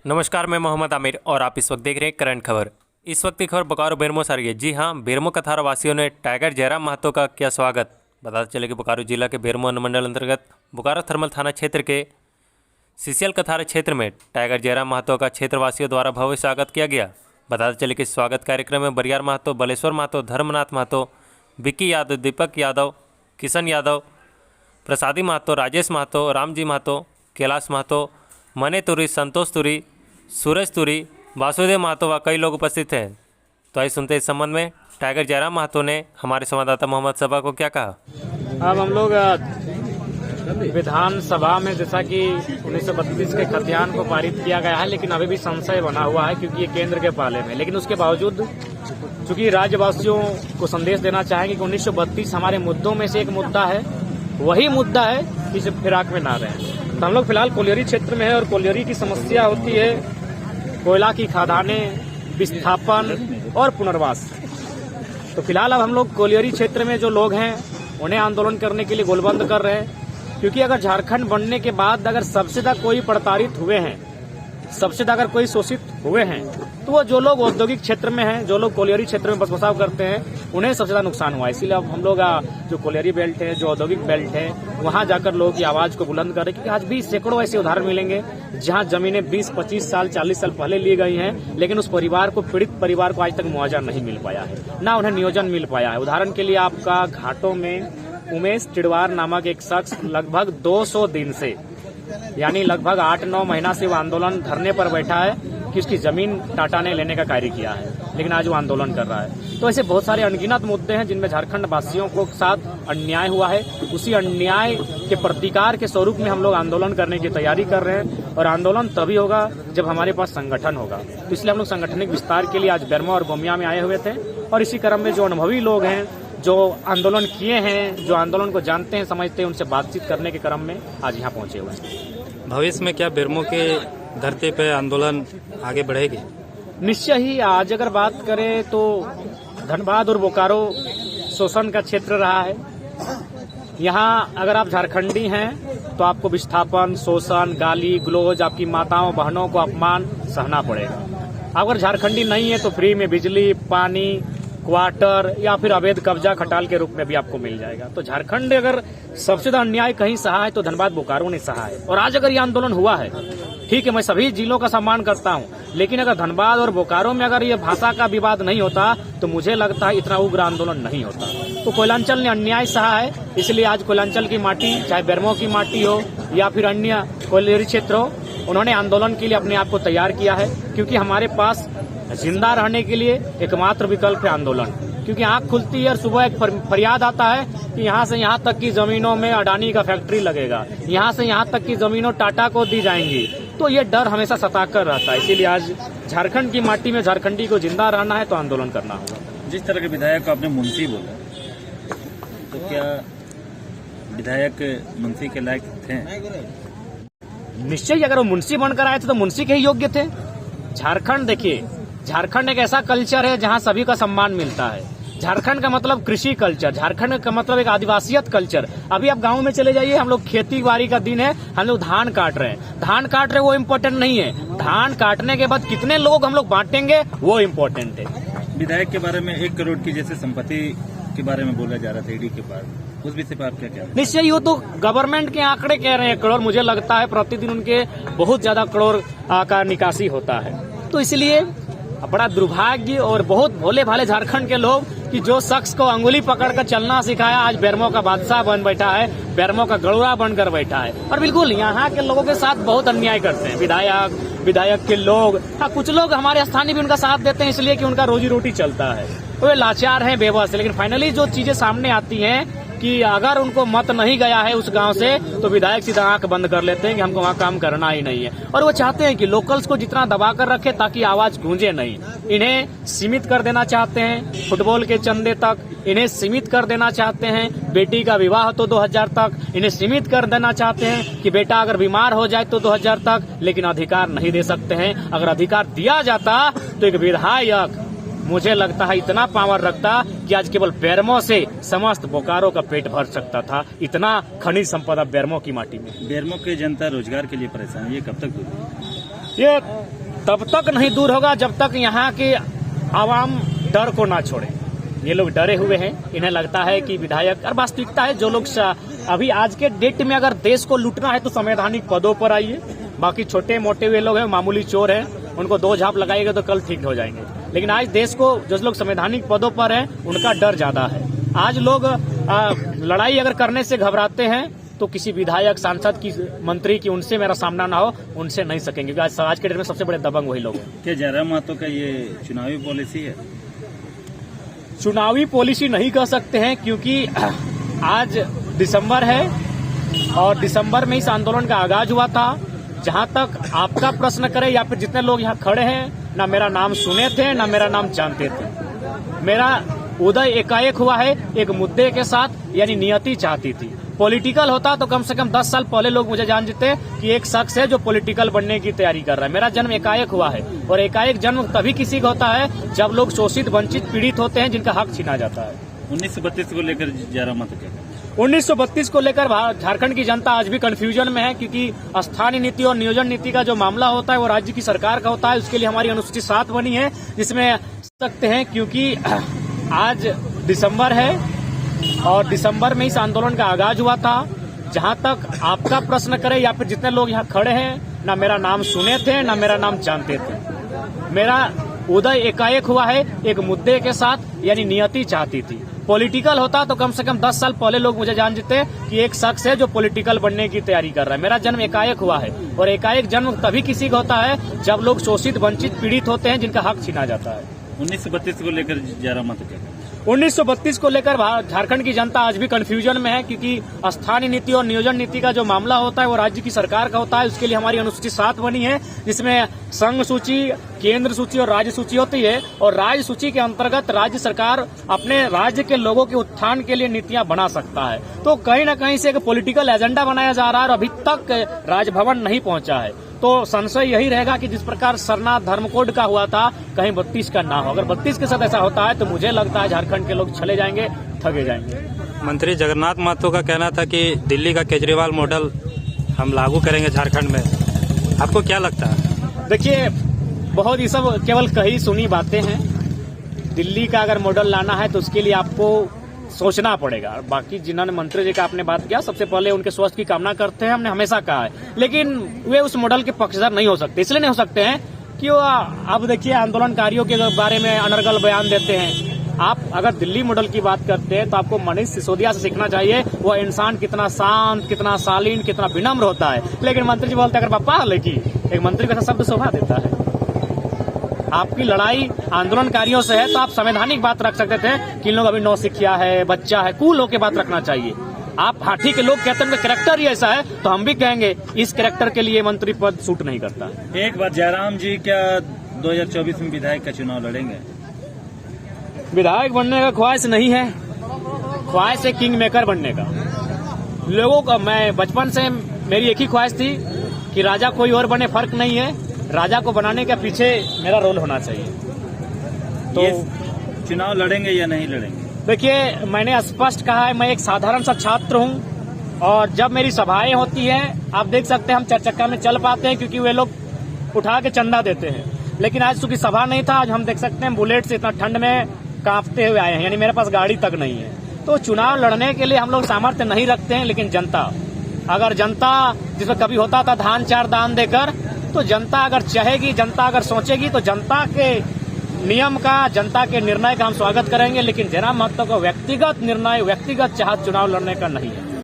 नमस्कार, मैं मोहम्मद आमिर और आप इस वक्त देख रहे हैं करंट खबर। इस वक्त की खबर बोकारो बेरमो से आ रही है। जी हां, बेरमो कथारा वासियों ने टाइगर जयराम महतो का किया स्वागत। बताते चले कि बोकारो जिला के बेरमो अनुमंडल अंतर्गत बोकारो थर्मल थाना क्षेत्र के सीसीएल कथारा क्षेत्र में टाइगर जयराम महतो का क्षेत्रवासियों द्वारा भव्य स्वागत किया गया। बताते चले कि स्वागत कार्यक्रम में बरियार महतो, बलेश्वर महतो, धर्मनाथ महतो, विक्की यादव, दीपक यादव, किशन यादव, प्रसादी महतो, राजेश महतो, रामजी महतो, कैलाश महतो, मने तुरी, संतोष तुरी, सूरज तुरी, वासुदेव महतो व कई लोग उपस्थित हैं। तो आइए सुनते इस संबंध में टाइगर जयराम महतो ने हमारे संवाददाता मोहम्मद सबा को क्या कहा। अब हम लोग विधानसभा में जैसा कि 1932 के खतियान को पारित किया गया है, लेकिन अभी भी संशय बना हुआ है क्योंकि ये केंद्र के पाले में। लेकिन उसके बावजूद चूंकि राज्यवासियों को संदेश देना चाहेंगे कि 1932 हमारे मुद्दों में से एक मुद्दा है, वही मुद्दा है कि जब फिराक में ना रहे। तो हम लोग फिलहाल कोलियरी क्षेत्र में है और कोलियरी की समस्या होती है कोयला की खदानें, विस्थापन और पुनर्वास। तो फिलहाल अब हम लोग कोलियरी क्षेत्र में जो लोग हैं उन्हें आंदोलन करने के लिए गोलबंद कर रहे हैं, क्योंकि अगर झारखंड बनने के बाद अगर सबसे ज्यादा कोई प्रताड़ित हुए हैं, सबसे ज्यादा अगर कोई शोषित हुए हैं, तो वो जो लोग औद्योगिक क्षेत्र में हैं, जो लोग कोलियरी क्षेत्र में बसाव करते हैं, उन्हें सबसे ज्यादा नुकसान हुआ है। इसीलिए अब हम लोग जो कोलियरी बेल्ट है, जो औद्योगिक बेल्ट है, वहां जाकर लोगों की आवाज को बुलंद कर रहे हैं। क्योंकि आज भी सैकड़ों ऐसे उदाहरण मिलेंगे जहां जमीनें 20-25 साल 40 साल पहले ली गई हैं, लेकिन उस परिवार को, पीड़ित परिवार को आज तक मुआवजा नहीं मिल पाया है, ना उन्हें नियोजन मिल पाया है। उदाहरण के लिए आपका घाटों में उमेश टिडवार नामक एक शख्स लगभग 200 दिन से, यानी लगभग 8-9 महीना से वो आंदोलन धरने पर बैठा है कि उसकी जमीन टाटा ने लेने का कार्य किया है, लेकिन आज वो आंदोलन कर रहा है। तो ऐसे बहुत सारे अनगिनत मुद्दे हैं जिनमें झारखंड वासियों को साथ अन्याय हुआ है। उसी अन्याय के प्रतिकार के स्वरूप में हम लोग आंदोलन करने की तैयारी कर रहे हैं, और आंदोलन तभी होगा जब हमारे पास संगठन होगा। तो इसलिए हम लोग संगठनिक विस्तार के लिए आज बेरमो और गोमिया में आए हुए थे, और इसी क्रम में जो अनुभवी लोग हैं, जो आंदोलन किए हैं, जो आंदोलन को जानते हैं, समझते हैं, उनसे बातचीत करने के क्रम में आज यहाँ पहुंचे हुए हैं। भविष्य में क्या बेरमो के धरती पे आंदोलन आगे बढ़ेगी? निश्चय ही। आज अगर बात करें तो धनबाद और बोकारो शोषण का क्षेत्र रहा है। यहाँ अगर आप झारखंडी हैं तो आपको विस्थापन, शोषण, गाली गलौज, आपकी माताओं बहनों को अपमान सहना पड़ेगा। अगर झारखंडी नहीं है तो फ्री में बिजली, पानी, क्वार्टर या फिर अवैध कब्जा खटाल के रूप में भी आपको मिल जाएगा। तो झारखंड अगर सबसे ज्यादा अन्याय कहीं सहा है तो धनबाद बोकारो ने सहा है। और आज अगर ये आंदोलन हुआ है, ठीक है, मैं सभी जिलों का सम्मान करता हूं, लेकिन अगर धनबाद और बोकारो में अगर ये भाषा का विवाद नहीं होता तो मुझे लगता है इतना उग्र आंदोलन नहीं होता। तो कोयलांचल ने अन्याय सहा है, इसलिए आज कोयलांचल की माटी, चाहे बेरमो की माटी हो या फिर अन्य कोयलेरी क्षेत्र हो, उन्होंने आंदोलन के लिए अपने आप को तैयार किया है। क्योंकि हमारे पास जिंदा रहने के लिए एकमात्र विकल्प है आंदोलन। क्योंकि आंख खुलती है और सुबह एक फरियाद आता है कि यहाँ से यहाँ तक की जमीनों में अडानी का फैक्ट्री लगेगा, यहाँ से यहाँ तक की जमीनों टाटा को दी जाएंगी। तो ये डर हमेशा सताकर रहता है। इसीलिए आज झारखंड की माटी में झारखंडी को जिंदा रहना है तो आंदोलन करना होगा। जिस तरह के विधायक को आपने मुंशी बोला, तो क्या विधायक मुंशी के लायक थे? निश्चय, अगर वो मुंशी बनकर आए थे तो मुंशी के ही योग्य थे। झारखंड देखिए, झारखंड एक ऐसा कल्चर है जहां सभी का सम्मान मिलता है। झारखंड का मतलब कृषि कल्चर, झारखंड का मतलब एक आदिवासियत कल्चर। अभी आप गांव में चले जाइए, हम लोग खेती बाड़ी का दिन है, हम लोग धान काट रहे हैं। धान काट रहे वो इम्पोर्टेंट नहीं है, धान काटने के बाद कितने लोग हम लोग बांटेंगे वो इम्पोर्टेंट है। विधायक के बारे में 1 करोड़ की जैसे संपत्ति के बारे में बोला जा रहा था ईडी के पास, उस विषय पर आप क्या कह रहे हैं? निश्चय, वो तो गवर्नमेंट के आंकड़े कह रहे हैं करोड़। मुझे लगता है प्रतिदिन उनके बहुत ज्यादा करोड़ का निकासी होता है। तो इसलिए बड़ा दुर्भाग्य, और बहुत भोले भाले झारखंड के लोग कि जो शख्स को अंगुली पकड़कर चलना सिखाया आज बेरमो का बादशाह बन बैठा है, बेरमो का गड़ुआ बनकर बैठा है। और बिल्कुल यहाँ के लोगों के साथ बहुत अन्याय करते हैं विधायक के लोग। हाँ, कुछ लोग हमारे स्थानीय भी उनका साथ देते हैं इसलिए कि उनका रोजी रोटी चलता है। तो वे लाचार हैं, बेबस है। लेकिन फाइनली जो चीजें सामने आती हैं कि अगर उनको मत नहीं गया है उस गांव से, तो विधायक सीधा आंख बंद कर लेते हैं कि हमको वहाँ काम करना ही नहीं है। और वो चाहते हैं कि लोकल्स को जितना दबा कर रखे ताकि आवाज गूंजे नहीं। इन्हें सीमित कर देना चाहते हैं फुटबॉल के चंदे तक, इन्हें सीमित कर देना चाहते हैं बेटी का विवाह तो 2000 तक, इन्हें सीमित कर देना चाहते हैं कि बेटा अगर बीमार हो जाए तो 2000 तक, लेकिन अधिकार नहीं दे सकते हैं। अगर अधिकार दिया जाता तो एक विधायक, मुझे लगता है, इतना पावर रखता कि आज केवल बेरमो से समस्त बोकारो का पेट भर सकता था। इतना खनिज संपदा बेरमो की माटी में। बेरमो की जनता रोजगार के लिए परेशान है, ये कब तक दूर? ये तब तक नहीं दूर होगा जब तक यहाँ के आवाम डर को ना छोड़े। ये लोग डरे हुए हैं, इन्हें लगता है कि विधायक, और वास्तविकता है जो लोग अभी आज के डेट में अगर देश को लूटना है तो संवैधानिक पदों पर आइए। बाकी छोटे मोटे हुए लोग हैं, मामूली चोर हैं, उनको दो झाप लगाएंगे तो कल ठीक हो जाएंगे। लेकिन आज देश को जो लोग संवैधानिक पदों पर हैं उनका डर ज्यादा है। आज लोग लड़ाई अगर करने से घबराते हैं तो किसी विधायक, सांसद की, मंत्री की, उनसे मेरा सामना ना हो, उनसे नहीं सकेंगे, क्योंकि आज के डेट में सबसे बड़े दबंग वही लोग हैं। क्या जयराम महतो का ये चुनावी पॉलिसी है? चुनावी पॉलिसी नहीं कह सकते हैं, क्योंकि आज दिसंबर है और दिसंबर में इस आंदोलन का आगाज हुआ था। जहां तक आपका प्रश्न करे या फिर जितने लोग यहाँ खड़े हैं, ना मेरा नाम सुने थे ना मेरा नाम जानते थे। मेरा उदय एकाएक हुआ है एक मुद्दे के साथ, यानी नियति चाहती थी। पॉलिटिकल होता तो कम से कम 10 साल पहले लोग मुझे जानते कि एक शख्स है जो पॉलिटिकल बनने की तैयारी कर रहा है। मेरा जन्म एकाएक हुआ है, और एकाएक जन्म तभी किसी का होता है जब लोग शोषित, वंचित, पीड़ित होते हैं, जिनका हक छीना जाता है। 1932 को लेकर जयराम महतो क्या? 1932 को लेकर झारखंड की जनता आज भी कंफ्यूजन में है, क्योंकि स्थानीय नीति और नियोजन नीति का जो मामला होता है वो राज्य की सरकार का होता है। उसके लिए हमारी अनुसूची 7 बनी है, जिसमें सकते हैं, क्योंकि आज दिसंबर है और दिसंबर में इस आंदोलन का आगाज हुआ था। जहां तक आपका प्रश्न करे या फिर जितने लोग यहाँ खड़े हैं, ना मेरा नाम सुने थे ना मेरा नाम जानते थे। मेरा उदय एकाएक हुआ है एक मुद्दे के साथ, यानी नियति चाहती थी। पॉलिटिकल होता तो कम से कम 10 साल पहले लोग मुझे जानते कि एक शख्स है जो पॉलिटिकल बनने की तैयारी कर रहा है। मेरा जन्म एकाएक हुआ है, और एकाएक जन्म तभी किसी का होता है जब लोग शोषित, वंचित, पीड़ित होते हैं, जिनका हक छीना जाता है। 1932 को लेकर जयराम महतो क्या? 1932 को लेकर झारखंड की जनता आज भी कंफ्यूजन में है, क्योंकि स्थानीय नीति और नियोजन नीति का जो मामला होता है वो राज्य की सरकार का होता है। उसके लिए हमारी अनुसूची 7 बनी है, जिसमें संघ सूची, केंद्र सूची और राज्य सूची होती है। और राज्य सूची के अंतर्गत राज्य सरकार अपने राज्य के लोगों के उत्थान के लिए नीतियां बना सकता है। तो कहीं न कहीं से एक पॉलिटिकल एजेंडा बनाया जा रहा है, और अभी तक राजभवन नहीं पहुंचा है। तो संशय यही रहेगा कि जिस प्रकार सरना धर्मकोड का हुआ था, कहीं 32 का ना हो। अगर 32 के साथ ऐसा होता है तो मुझे लगता है झारखंड के लोग चले जाएंगे, ठगे जाएंगे। मंत्री जगन्नाथ महतो का कहना था कि दिल्ली का केजरीवाल मॉडल हम लागू करेंगे झारखंड में, आपको क्या लगता है? देखिए, बहुत ये सब केवल कही सुनी बातें हैं। दिल्ली का अगर मॉडल लाना है तो उसके लिए आपको सोचना पड़ेगा। बाकी जिन्होंने मंत्री जी का आपने बात किया, सबसे पहले उनके स्वास्थ्य की कामना करते हैं, हमने हमेशा कहा है। लेकिन वे उस मॉडल के पक्षधर नहीं हो सकते। इसलिए नहीं हो सकते हैं कि वो अब देखिए आंदोलनकारियों के बारे में अनर्गल बयान देते हैं। आप अगर दिल्ली मॉडल की बात करते हैं तो आपको मनीष सिसोदिया से सीखना चाहिए। वो इंसान कितना शांत, कितना शालीन, कितना विनम्र होता है। लेकिन मंत्री जी बोलते हैं अगर पापा लेकिन एक मंत्री का शब्द शोभा देता है। आपकी लड़ाई आंदोलनकारियों से है तो आप संवैधानिक बात रख सकते थे कि इन लोग अभी नौसिखिया है, बच्चा है, कूल होकर बात रखना चाहिए। आप हाथी के लोग कहते हैं कैरेक्टर ही ऐसा है, तो हम भी कहेंगे इस कैरेक्टर के लिए मंत्री पद सूट नहीं करता। एक बार जयराम जी क्या 2024 में विधायक का चुनाव लड़ेंगे? विधायक बनने का ख्वाहिश नहीं है, ख्वाहिश है किंग मेकर बनने का। लोगों का, मैं बचपन से मेरी एक ही ख्वाहिश थी कि राजा कोई और बने, फर्क नहीं है, राजा को बनाने के पीछे मेरा रोल होना चाहिए। तो चुनाव लड़ेंगे या नहीं लड़ेंगे? देखिए, मैंने स्पष्ट कहा है, मैं एक साधारण सा छात्र हूं, और जब मेरी सभाएं होती हैं आप देख सकते हैं हम 4 चक्का में चल पाते हैं, क्योंकि वे लोग उठा के चंदा देते हैं। लेकिन आज चूंकि सभा नहीं था, आज हम देख सकते हैं बुलेट से इतना ठंड में कांपते हुए आए हैं, यानी मेरे पास गाड़ी तक नहीं है। तो चुनाव लड़ने के लिए हम लोग सामर्थ्य नहीं रखते हैं। लेकिन जनता, अगर जनता, जिसमें कभी होता था धान 4 दान देकर, तो जनता अगर चाहेगी, जनता अगर सोचेगी, तो जनता के नियम का, जनता के निर्णय का हम स्वागत करेंगे। लेकिन जयराम महतो का व्यक्तिगत निर्णय, व्यक्तिगत चाहत चुनाव लड़ने का नहीं है।